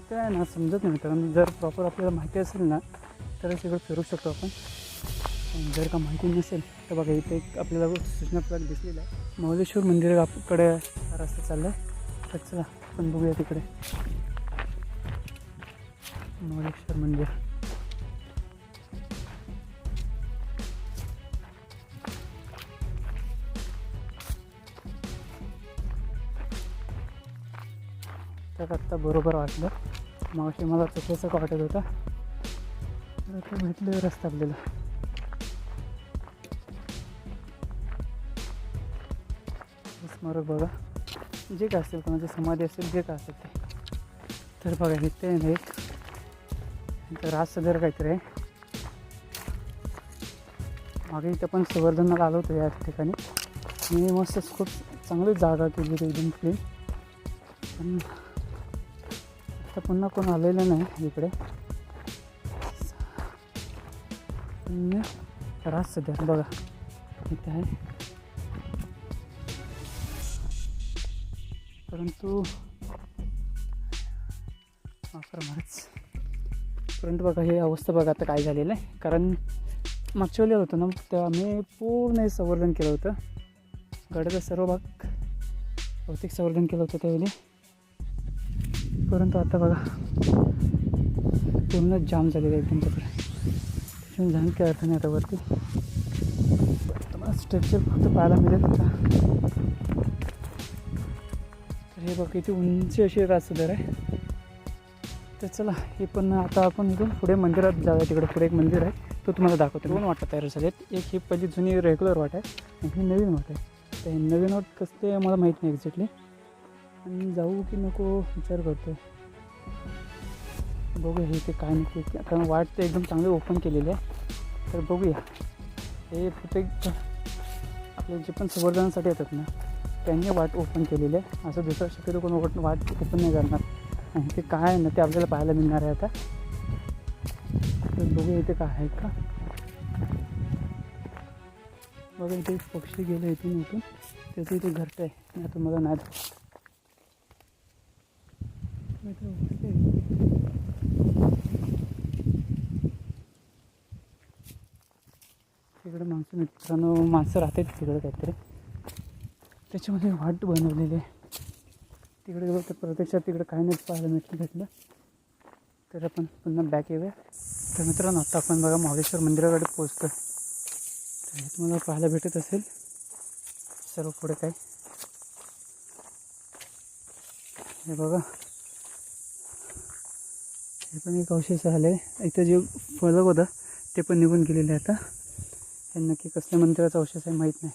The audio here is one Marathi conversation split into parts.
इथं आहे ना समजत नाही मित्रांनो. जर प्रॉपर आपल्याला माहिती असेल ना तरच इकडे फिरू शकतो आपण. आणि जर का माहिती नसेल तर बघा इथे एक आपल्याला सूचना फलक दिसलेला आहे. महाबळेश्वर मंदिराकडे हा रस्ता चालला आहे. तर चला आपण बघूया तिकडे महाबळेश्वर मंदिर. तर आत्ता बरोबर वाटलं. मावशी मला तसं का वाटत होता. तर आता भेटलं रस्ता आपल्याला. स्मारक बघा, जे काय असेल कोणाची समाधी असेल जे काय असेल ते. तर बघा इथे आहे एक राज सदर काहीतरी आहे. मागे इथं पण संवर्धनाला आलो होतो या ठिकाणी. मी मस्त खूप चांगली जागा केली होती एकदम क्लीन. पण आता पुन्हा कोण आलेलं नाही इकडे. राज सदर बघा इथे आहे. परंतु बघा ही अवस्था बघा आता काय झालेलं आहे. कारण मागच्या वेळेला होतं ना तेव्हा मी पूर्ण हे संवर्धन केलं होतं. गडाचा सर्व भाग भौतिक संवर्धन केलं होतं त्यावेळी. परंतु आता बघा पूर्ण जाम झालेलं आहे एकदम तिकडे. त्याच्यामुळे जाण काय अर्थ नाही आता वरती. मला स्ट्रक्चर फक्त पाहायला मिळेल आता. तर हे बघा किती उंची अशी राजसदर आहे. तर चला हे पण आता आपण इथून पुढे मंदिरात जाऊया. तिकडे पुढे एक मंदिर आहे तो तुम्हाला दाखवतो. 2 वाटा तयार झालेत. एक ही पहिली जुनी रेग्युलर वाट आहे आणि ही नवीन वाट आहे. तर हे नवीन वाट कसं ते मला माहीत नाही एक्झॅक्टली. आणि जाऊ की नको विचार करतो. बघूया हे ते काय नक्की. कारण वाट ते एकदम चांगली ओपन केलेली आहे. तर बघूया हे प्रत्येक आपले जे पण संवर्धनासाठी येतात ना त्यांनी वाट ओपन केलेली आहे. असं दुसरं शक्यतो कोण वाट ओपन नाही करणार. आणि ते काय आहे ना ते आपल्याला पाहायला मिळणार आहे आता. तर बघूया इथे काय आहे का. बघा इथे एक पक्षी गेलं इथून त्याचं इथे घरटं आहे. नाही आता मला नाही तिकडे माणसं राहतात तिकडे काहीतरी. त्याच्यामध्ये वाट बनवलेली आहे. तिकडे गेलो तर प्रत्यक्षात तिकडे काही नाही पाहायला भेटलं. तर आपण पुन्हा बॅक येऊया. तर मित्रांनो आता आपण बघा महाबळेश्वर मंदिराकडे पोहोचतो. तर हे तुम्हाला पाहायला भेटत असेल सर्व पुढे काय. हे बघा हे पण एक अवशेष आले. इथं जे फलक होतं ते पण निघून गेलेले आहे आता. हे नक्की कसल्या मंदिराचा अवशेष आहे माहीत नाही.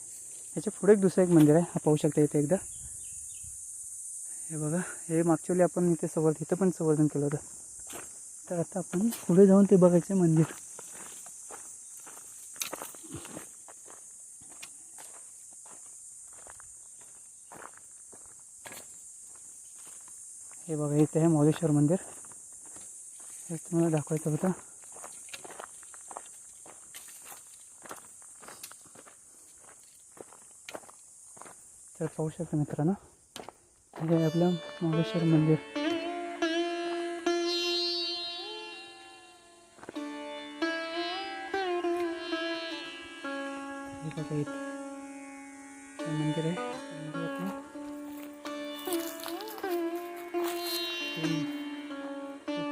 याच्या पुढे एक दुसरं एक मंदिर आहे. हा पाहू शकता इथे एकदा. हे बघा हे मागच्या वेळी आपण इथं पण संवर्धन केलं होतं. तर आता आपण पुढे जाऊन ते बघायचं मंदिर. हे बघा इथे आहे महाबळेश्वर मंदिर. हे तुम्हाला दाखवायचं होतं. तर पाहू शकता मित्रांनो हे आपलं महाबळेश्वर मंदिर. हे बघा इथे मंदिर आहे.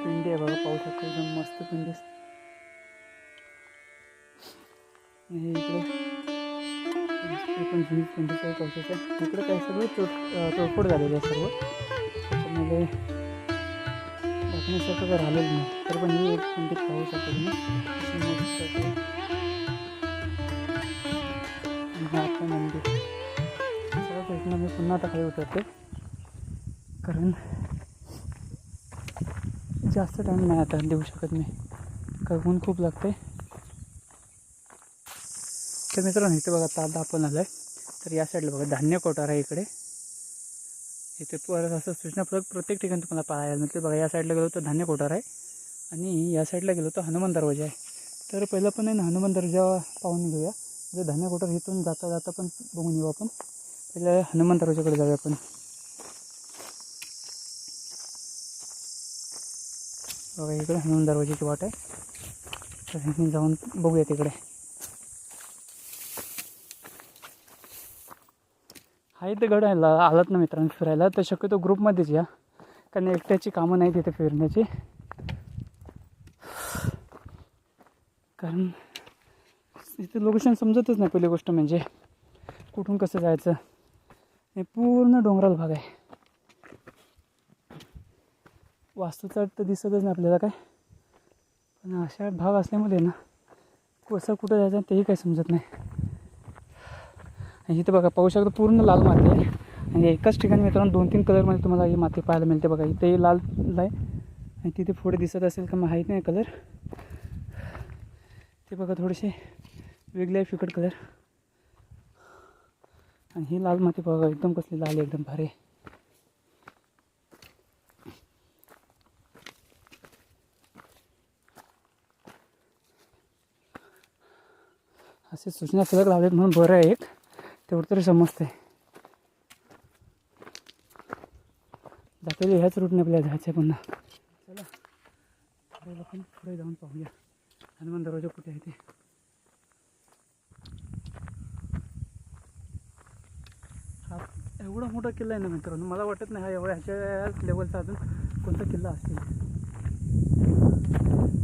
पिंडी आहे बघा पाहू शकता एकदम मस्त पिंडी. हे इकडे पण जुनी पिंडीचा एक अवशेष आहे. इकडे काही सगळे तोडफोड झालेली आहे सर्व. त्याच्यामध्ये दाखवण्यासारखं काय राहिलेलं नाही. तर पण ही एक पिंडी पाहू शकता तुम्ही. आपलं मंदिर सगळं भेटणं मी पुन्हा आता खाली उतरते. कारण जास्त टाईम नाही आता देऊ शकत नाही. कारण ऊन खूप लागते. तर मित्रांनो इथे बघा आता आपण आलो आहे. तर या साईडला बघा धान्य कोठार आहे इकडे. इथे परत असं सूचना फलक प्रत्येक ठिकाणी तुम्हाला पाहायला मिळते. बघा या साईडला गेलो तर धान्य कोठार आहे आणि या साईडला गेलो तर हनुमान दरवाजा आहे. तर पहिलं पण आहे ना हनुमान दरवाजा पाहून घेऊया. जे धान्य कोठार इथून जाता जाता पण बघून येऊ आपण. पहिलं हनुमान दरवाजाकडे जाऊया आपण. बघा इकडे हनुमान दरवाजाची वाट आहे. तर मी जाऊन बघूया तिकडे. हा इथे गड आहे. आलात ना मित्रांनो फिरायला तर शक्यतो ग्रुपमध्येच या, कारण एकट्याची कामं नाही तिथे फिरण्याची. कारण इथे लोकेशन समजतच नाही. पहिली गोष्ट म्हणजे कुठून कसं जायचं. हे पूर्ण डोंगराळ भाग आहे. वास्तूचा तर दिसतच नाही आपल्याला काय, पण अशा भाग असल्यामुळे ना कसं कुठं जायचं तेही काही समजत नाही. आणि इथे बघा पाहू शकता पूर्ण लाल माती आहे. आणि एकाच ठिकाणी मित्रांनो 2-3 कलरमध्ये तुम्हाला ही माती पाहायला मिळते. बघा इथे लाल आहे आणि तिथे पुढे दिसत असेल का माहीत नाही कलर. ते बघा थोडेसे वेगळे आहे, फिकट कलर. आणि ही लाल माती बघा एकदम कसली लाल, एकदम भारी. असे सूचना फलक लावलेत म्हणून बरं आहे. एक तेवढं तरी समजते. जाते ह्याच रूटने आपल्याला जायचं आहे पुन्हा. चला पुढे जाऊन पाहूया हनुमान दरवाजा कुठे आहे ते. हा एवढा मोठा किल्ला आहे ना मित्रांनो, मला वाटत नाही हा एवढ्या ह्याच्या लेवलचा अजून कोणता किल्ला असेल.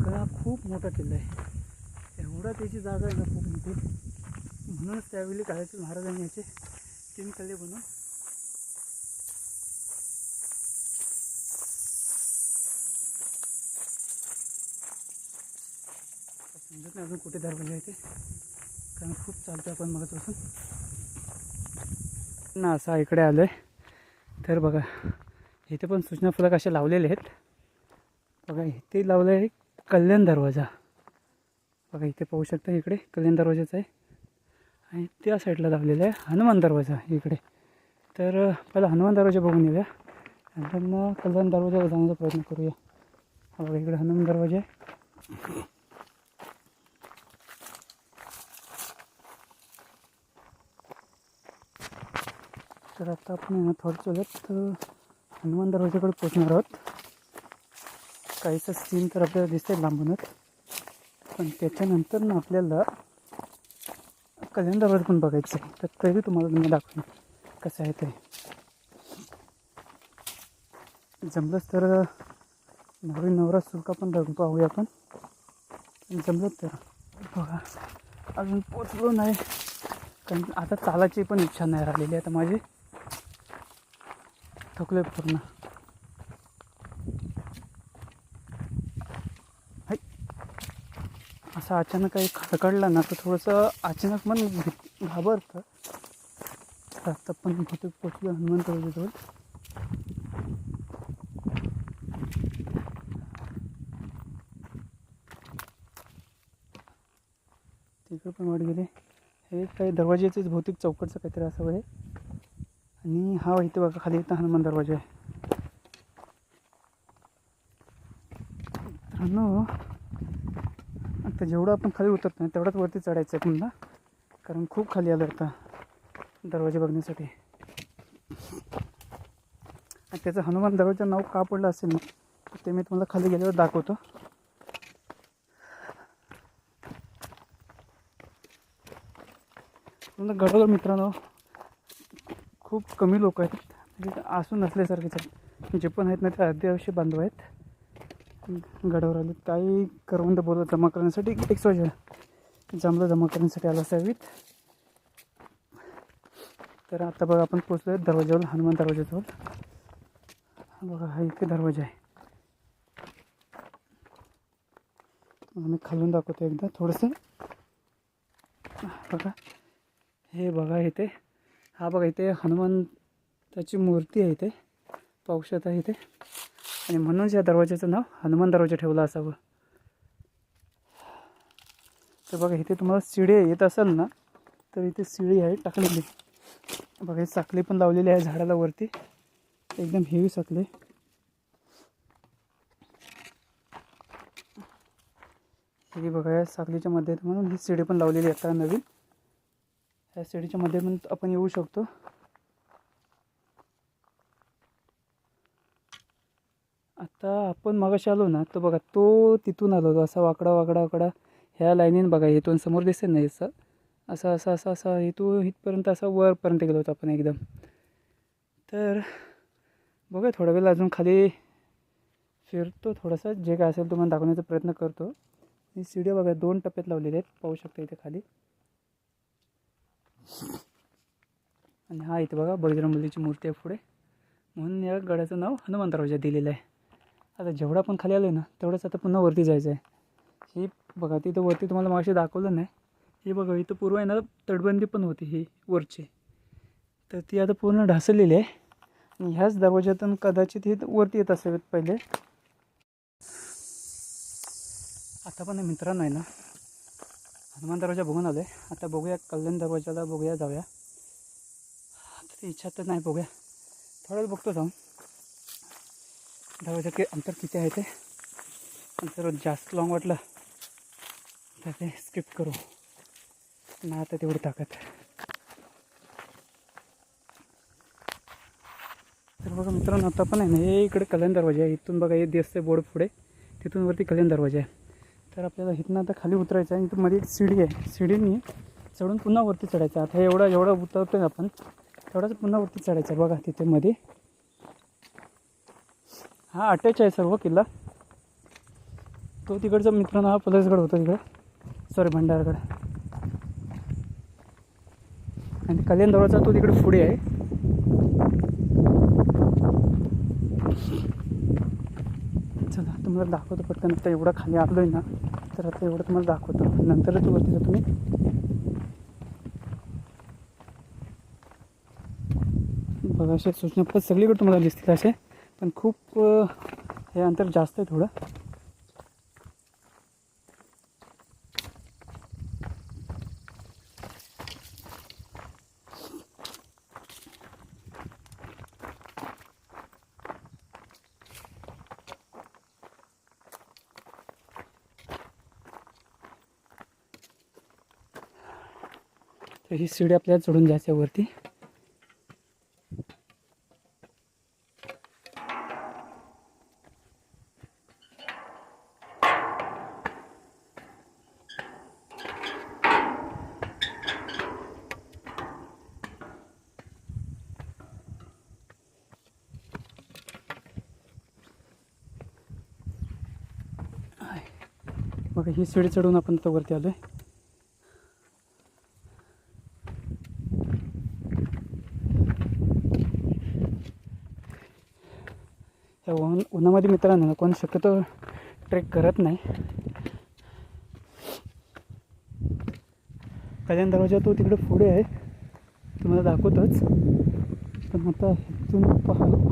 कारण हा खूप मोठा किल्ला आहे. एवढा त्याची जागा आहे ना खूप मोठी. म्हणूनच त्यावेळी काळातील महाराजांनी याचे 3 किल्ले बनवून समजत नाही अजून कुठे दरवाजा आहे ते, कारण खूप चालतो आपण बघत ना. असा इकडे आलो आहे तर बघा इथे पण सूचना फलक असे लावलेले आहेत. बघा इथे लावलं आहे कल्याण दरवाजा. बघा इथे पाहू शकता इकडे कल्याण दरवाजाचा आहे. आणि त्या साईडला लावलेला आहे हनुमान दरवाजा इकडे. तर पहिला हनुमान दरवाजा बघून येऊया, नंतर कल्याण दरवाजाला जाण्याचा प्रयत्न करूया. बघा इकडे हनुमान दरवाजा आहे. तर आता आपण थोडं चलत हनुमान दरवाजाकडे पोचणार आहोत. काहीसा सीन तर आपल्याला दिसतंय लांबूनच, पण त्याच्यानंतर ना आपल्याला कल्याण दरवाजा पण बघायचं आहे. तर तरी तुम्हाला मी दाखवेन कसं आहे ते. जमलंच तर नवीन नवरा सुका पण पाहूया आपण. जमलं तर बघा अजून पोचलो नाही, कारण आता चालायची पण इच्छा नाही राहिलेली आता माझी. थकले पूर्ण. असं अचानक काही खडखडलं ना तर थोडंसं अचानक मन घाबरतं. आता पण बहुतेक पोचलो हनुमान दरवाजाजवळ. तिकडे पण वाट गेले. हे काही दरवाजाचेच बहुतेक चौकटचं काहीतरी असं आहे. आणि हा इथे बघा खाली इथं हनुमान दरवाजा आहे. मित्रांनो आता जेवढं आपण खाली उतरतो नाही तेवढाच वरती चढायचं आहे पुन्हा, कारण खूप खाली आलं आता दरवाजे बघण्यासाठी. आणि त्याचं हनुमान दरवाजा नाव का पडलं असेल ना ते मी तुम्हाला खाली गेल्यावर दाखवतो. गडावर मित्रांनो खूप कमी लोक आहेत, म्हणजे असून नसल्यासारखेच आहेत. जे पण आहेत ना ते आदिवासी बांधव आहेत. गडावर आले काही करवंद बोलत जमा करण्यासाठी जमलं जमा करण्यासाठी आला असावीत. तर आता बघा आपण पोचलो आहे दरवाजावर, हनुमान दरवाजाजवळ. बघा हा इथे दरवाजा आहे. मी खालून दाखवतो एकदा थोडंसं. बघा हे बघा इथे, हा बघा इथे हनुमंताची मूर्ती आहे इथे पाहू शकता इथे. आणि म्हणूनच या दरवाजाचं नाव हनुमान दरवाजा ठेवलं असावं. तर बघा इथे तुम्हाला शिडी येत असेल ना तर इथे शिडी आहे टाकलेली. बघा ही साखळी पण लावलेली आहे झाडाला वरती, एकदम हेवी साखळी. ही बघा या साखळीच्या मध्ये म्हणून ही शिडी पण लावलेली आहे आता नवीन. या शिडीच्या मध्ये पण आपण येऊ शकतो. आता आपण मगाशी आलो ना, तो बघा तो तिथून आलो होतो असा वाकडा वाकडा वाकडा ह्या लाईनीनं बघा इथून समोर दिसेल नाही असं असं असं असं असं इथून इथपर्यंत असं वरपर्यंत गेलो होतो आपण एकदम. तर बघूया थोडा वेळ अजून खाली फिरतो थोडंसं, जे काय असेल तुम्हाला दाखवण्याचा प्रयत्न करतो. ही सीडी बघा 2 टप्प्यात लावलेले आहेत, पाहू शकता इथे खाली. आणि हा इथे बघा बजरंगबलीची मूर्ती आहे पुढे, म्हणून या गडाचं नाव हनुमान दरवाजा दिलेलं आहे. आता जेवढा आपण खाली आलो आहे ना तेवढंच आता पुन्हा वरती जायचं आहे. ही बघा तिथं वरती तुम्हाला मागाशी दाखवलं नाही, हे बघा इथं पूर्व आहे ना तटबंदी पण होती ही वरची, तर ती आता पूर्ण ढासळलेली आहे. आणि ह्याच दरवाज्यातून कदाचित हे वरती येत असावेत पहिले. आता पण मित्रांनो आहे ना हनुमान दरवाजा बघून आलो आहे. आता बघूया कल्याण दरवाजाला बघूया जाऊया. आता ती इच्छा तर नाही, बघूया थोडंच बघतो जाऊन दरवाजा की अंतर किती आहे ते. अंतर जास्त लॉंग वाटलं तर ते स्किप करू, नाही आता तेवढी ताकद. तर बघा मित्रांनो आता पण आहे ना हे इकडे कल्याण दरवाजा आहे. इथून बघा हे दिसते बोर्ड पुढे, तिथून वरती कल्याण दरवाजा आहे. तर आपल्याला इथनं आता खाली उतरायचं आहे. इथं मध्ये एक सीडी आहे, सीडीने चढून पुन्हा वरती चढायचं. आता एवढा उतरतो आपण तेवढाच पुन्हा वरती चढायचं आहे. बघा तिथे मध्ये हा अटॅच आहे सर्व किल्ला. तो तिकडचा मित्रांनो हा पलसगड होता तिकडे, सॉरी भंडारगड. आणि कल्याण दरवाजा तो तिकडे पुढे आहे. चला तुम्हाला दाखवतो पटकन. आता एवढं खाली आलो आहे ना तर आता एवढं तुम्हाला दाखवतो, नंतरच वरती जातो मी. बघा असे सूचना सगळीकडे तुम्हाला दिसतील असे, पण खूप हे अंतर जास्त आहे थोडं. तर ही सीडी आपल्याला चढून जायचं आहे वरती. बघा ही सीडी चढून आपण आता वरती आलो आहे. या उन्हामध्ये मित्रांनो कोण शक्यतो ट्रेक करत नाही. कल्याण दरवाजा तो तिकडे पुढे आहे, तुम्हाला दाखवतोच. पण आता इथून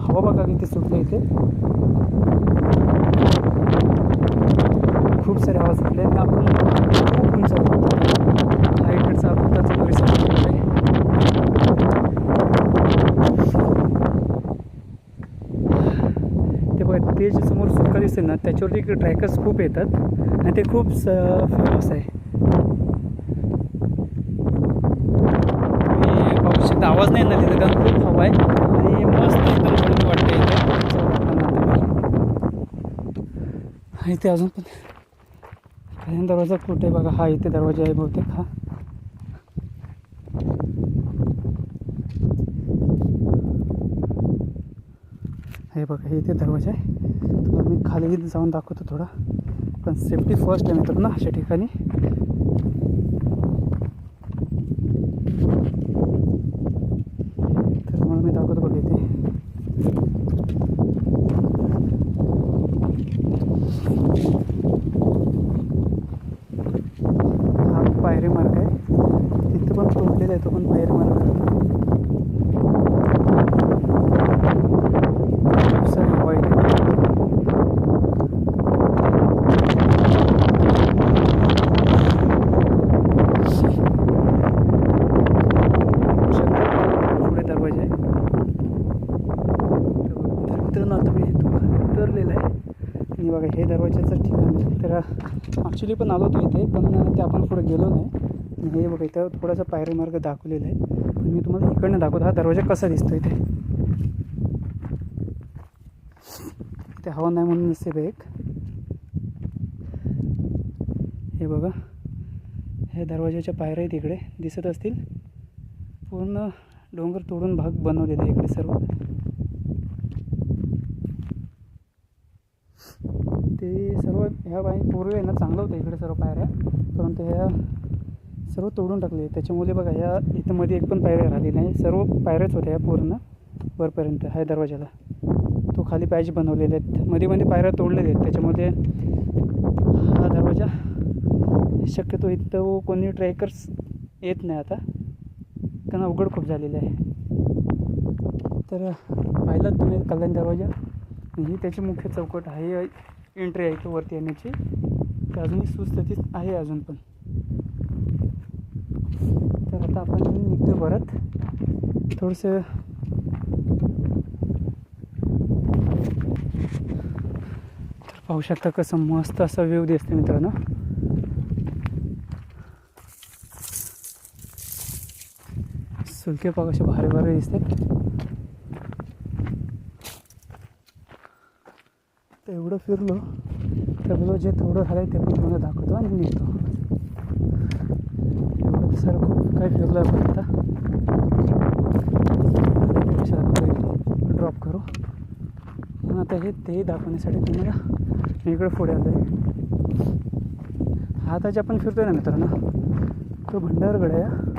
हवा बघा किती सुटलं इथे, खूप सारी हवा सुटली आणि आपण खूप उंच हा इकडचा भूताचा परिसर आहे. ते बघा ते जे समोर सुटका दिसते ना त्याच्यावरती ट्रॅकर्स खूप येतात आणि ते खूप फेमस आहे. तुम्ही पाहू शकता आवाज नाही ना तिथं, कारण खूप हवा आहे आणि मस्त एकदम थंड वाटते इथे. इथे अजून पण कल्याण दरवाजा कुठे बघा, हा इथे दरवाजा आहे बहुतेक. हा हे बघा हे इथे दरवाजा आहे. तुम्हाला मी खाली जाऊन दाखवतो थोडा, पण सेफ्टी फर्स्ट आहे मित्रांनो अशा ठिकाणी. तर तुम्हाला मी दाखवतो बघा इथे हा पायरी मार्ग आहे. तिथं पण तोडलेला आहे तो पण पायरी मार्ग. आणि बघा हे दरवाजाचं ठिकाण आहे. तर ॲक्च्युली पण आलो होतो इथे, पण ते आपण पुढे गेलो नाही. आणि हे बघा इथं थोडासा पायरी मार्ग दाखवलेला आहे, पण मी तुम्हाला इकडनं दाखवतो हा दरवाजा कसा दिसतो. इथे ते हवा नाही म्हणून नसेल एक. हे बघा, हे दरवाजाच्या पायऱ्या तिकडे दिसत असतील. पूर्ण डोंगर तोडून भाग बनवलेला आहे इकडे सर्व. ते सर्व ह्या पूर्वी आहे ना चांगलं होतं इकडे सर्व पायऱ्या, परंतु ह्या सर्व तोडून टाकले. त्याच्यामुळे बघा ह्या इथं मध्ये एक पण पायऱ्या राहिली नाही, सर्व पायऱ्याच होत्या ह्या पूर्ण वरपर्यंत. ह्या दरवाजाला तो खाली पायजे बनवलेले आहेत, मध्ये मध्ये पायऱ्या तोडलेल्या आहेत. त्याच्यामध्ये हा दरवाजा शक्यतो इथं कोणी ट्रेकर्स येत नाही आता, कारण अवघड खूप झालेलं आहे. तर पाहिलात तुम्ही कल्याण दरवाजा, ही त्याची मुख्य चौकट आहे, एंट्री आहे तो वरती येण्याची. तर अजूनही सुस्थितीत आहे अजून पण. तर आता आपण निघतो परत. थोडंसं तर पाहू शकता कसं मस्त असा व्ह्यू दिसते मित्रांनो. सुलके पाग असे भारी भारी दिसते. तर एवढं फिरलो तर बघा जे थोडं झालं ते पण तुम्हाला दाखवतो आणि निघतो. एवढं तर सर खूप काय फिरलं आपण आता. ड्रॉप करू पण आता हे तेही दाखवण्यासाठी तुम्हाला मी इकडे पुढे आलो आहे. हा आता जे आपण फिरतोय ना मित्रांनो, तो भंडारगड आहे.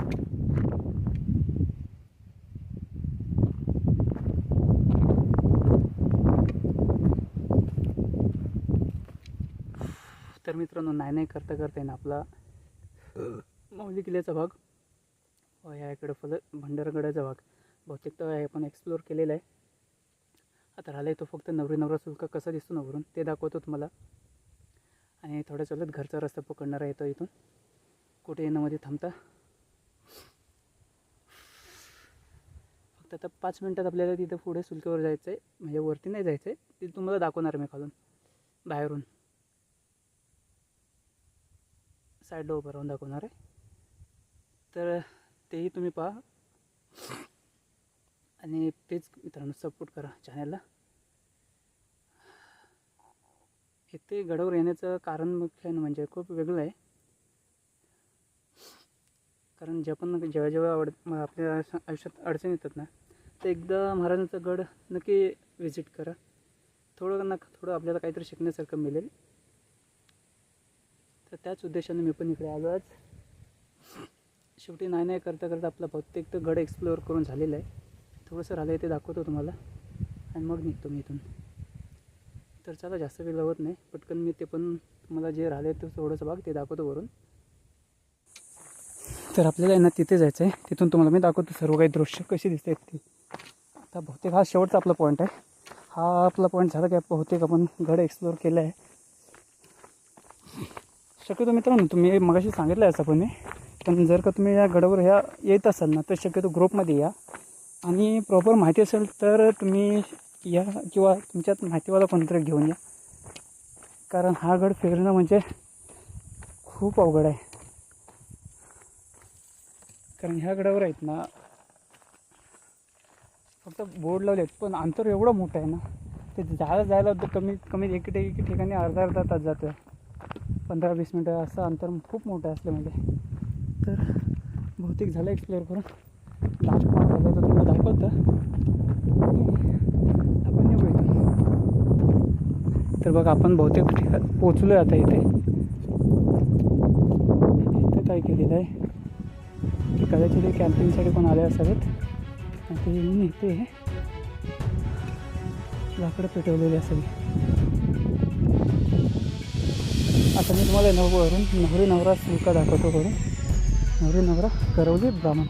तर मित्रांनो, नाही करता करता ना आपला माऊली किल्ल्याचा भाग ह्या इकडं भंडारगडाचा भाग बहुतेक तर आपण एक्सप्लोअर केलेला आहे. आता राहिला आहे तो फक्त नवरी नवरा सुलका कसा दिसतो ना वरून ते दाखवतो तुम्हाला. आणि थोड्या चालत घरचा रस्ता पकडणारा येतो इथून. कुठे येण्यामध्ये थांबता. फक्त आता 5 मिनटात आपल्याला तिथं पुढे सुलक्यावर जायचं आहे, म्हणजे वरती नाही जायचं आहे. ते तुम्हाला दाखवणार मी खालून बाहेरून साईडला उभं राहून दाखवणार आहे. तर तेही तुम्ही पहा आणि तेच मित्रांनो सपोर्ट करा चॅनलला. इथे गडावर येण्याचं कारण मुख्य म्हणजे खूप वेगळं आहे. कारण जेव्हा जेव्हा आपल्या आयुष्यात अडचण येतात ना, तर एकदा महाराजांचा गड नक्की विजिट करा. थोडं आपल्याला काहीतरी शिकण्यासारखं मिळेल. तर त्याच उद्देशाने मी पण इकडे आलो आज. शेवटी नाही करता करता आपला बहुतेक तर गड एक्सप्लोअर करून झालेला आहे. थोडंसं राहिलं आहे ते दाखवतो तुम्हाला आणि मग निघतो मी इथून. तर चला जास्त वेळ लावत नाही, पटकन मी ते पण तुम्हाला जे राहिले ते थोडंसं भाग ते दाखवतो वरून. तर आपल्याला आहे ना तिथे जायचं आहे. तिथून तुम्हाला मी दाखवतो सर्व काही दृश्य कशी दिसते ती. आता बहुतेक हा शेवटचा आपला पॉईंट आहे. हा आपला पॉईंट झाला की बहुतेक आपण गड एक्सप्लोअर केला आहे. शक्यतो मित्रांनो तुम्ही मगाशी सांगितलं असं पण जर का तुम्ही या गडावर येत असाल ना, तर शक्यतो ग्रुपमध्ये या. आणि प्रॉपर माहिती असेल तर तुम्ही या, किंवा तुमच्यात माहितीवाला कोणतरी घेऊन या. कारण हा गड फिरणं म्हणजे खूप अवघड आहे. कारण ह्या गडावर आहेत ना फक्त बोर्ड लावले आहेत, पण अंतर एवढं मोठं आहे ना, ते जायला कमीत कमी एक ठिकाणी अर्धा तास जातो. 15-20 मिनटं असं अंतर खूप मोठं असल्यामुळे. तर बहुतेक झालं एक्सप्लोअर करून. लास्ट पॉईंट झालं तर तुम्हाला दाखवतं आपण निघू इथून. तर बघा आपण बहुतेक ठिकाणी पोचलो आहे आता. इथे काय केलेलं आहे की कदाचित कॅम्पिंगसाठी कोण आले असावेत. ते येऊन इथे लाकडं पेटवलेली असेल. आता मी तुम्हाला नवरी नवरा सुलका दाखवतो करून. नवरी नवरा करवली ब्राह्मण.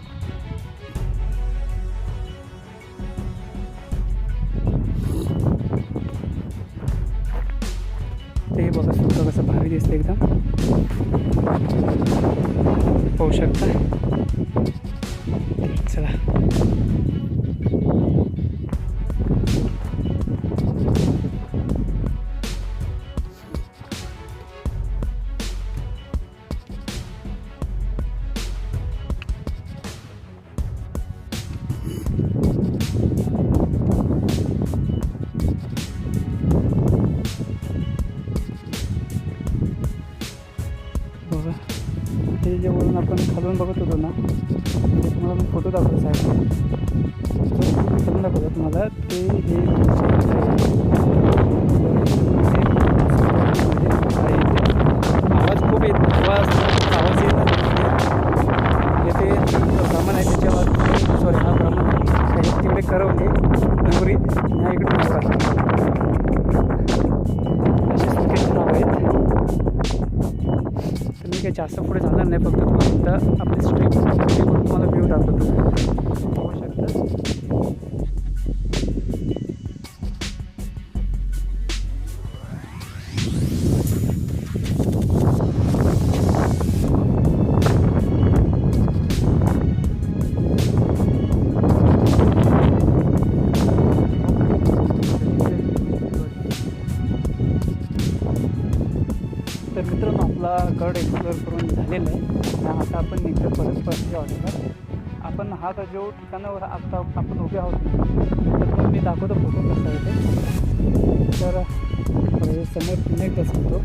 ते बघा सुलका कसं भारी दिसते एकदम, पाहू शकता. चला आपल्या साईडला करून दाखवतो तुम्हाला ते हे आवाज खूप येत आवाज येणार येते ब्राह्मण आहे त्याच्यावर सॉरी हा ब्राह्मण आहे तिकडे करवले नगरी ह्या इकडे नगरा असे सुरक्षेचे नाव आहेत. तर मी काही जास्त पुढे जाणार नाही फक्त तुम्हाला आपली स्ट्रीट तुम्हाला व्ह्यू दाखवतो बघू शकता. तर मित्रांनो आपला गड एक्सप्लोअर करून झालेला आहे. आता आपण निघतो परत हॉटेलवर. आपण हा जो ठिकाणावर आता आपण उभे आहोत तर मग मी दाखवतो फोटो कसा आहे ते. तर समोर पुन्हा एकदा सांगतो,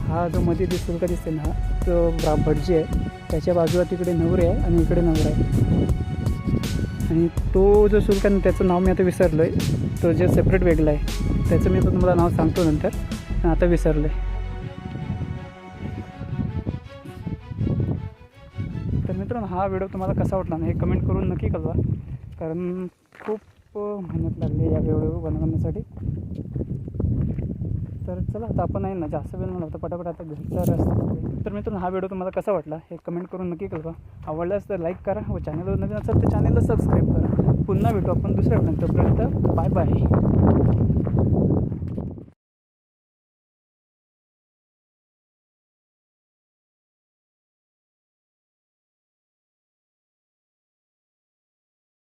हा जो मध्ये सुरका दिसते ना तो भटजी आहे, त्याच्या बाजूला तिकडे नवरे आहे आणि इकडे नवरा आहे. आणि तो जो सुरका त्याचं नाव मी आता विसरलो आहे, तो जे सेपरेट वेगळा आहे त्याचं मी आता तुम्हाला नाव सांगतो नंतर, आता विसरलं आहे. तर मित्रांनो हा व्हिडिओ तुम्हाला कसा वाटला ना हे कमेंट करून नक्की कळवा, कारण खूप मेहनत लागली या व्हिडिओ बनवण्यासाठी. तर चला आता आपण आहे ना जास्त वेळ मला होता पटापट आता घरचा रस्ता. तर मित्रांनो हा व्हिडिओ तुम्हाला कसा वाटला हे कमेंट करून नक्की कळवा. आवडल्यास तर लाईक करा व चॅनलवर नवीन असेल तर चॅनलला सबस्क्राईब करा. पुन्हा भेटू आपण दुसऱ्या व्हिडिओ. तोपर्यंत बाय बाय.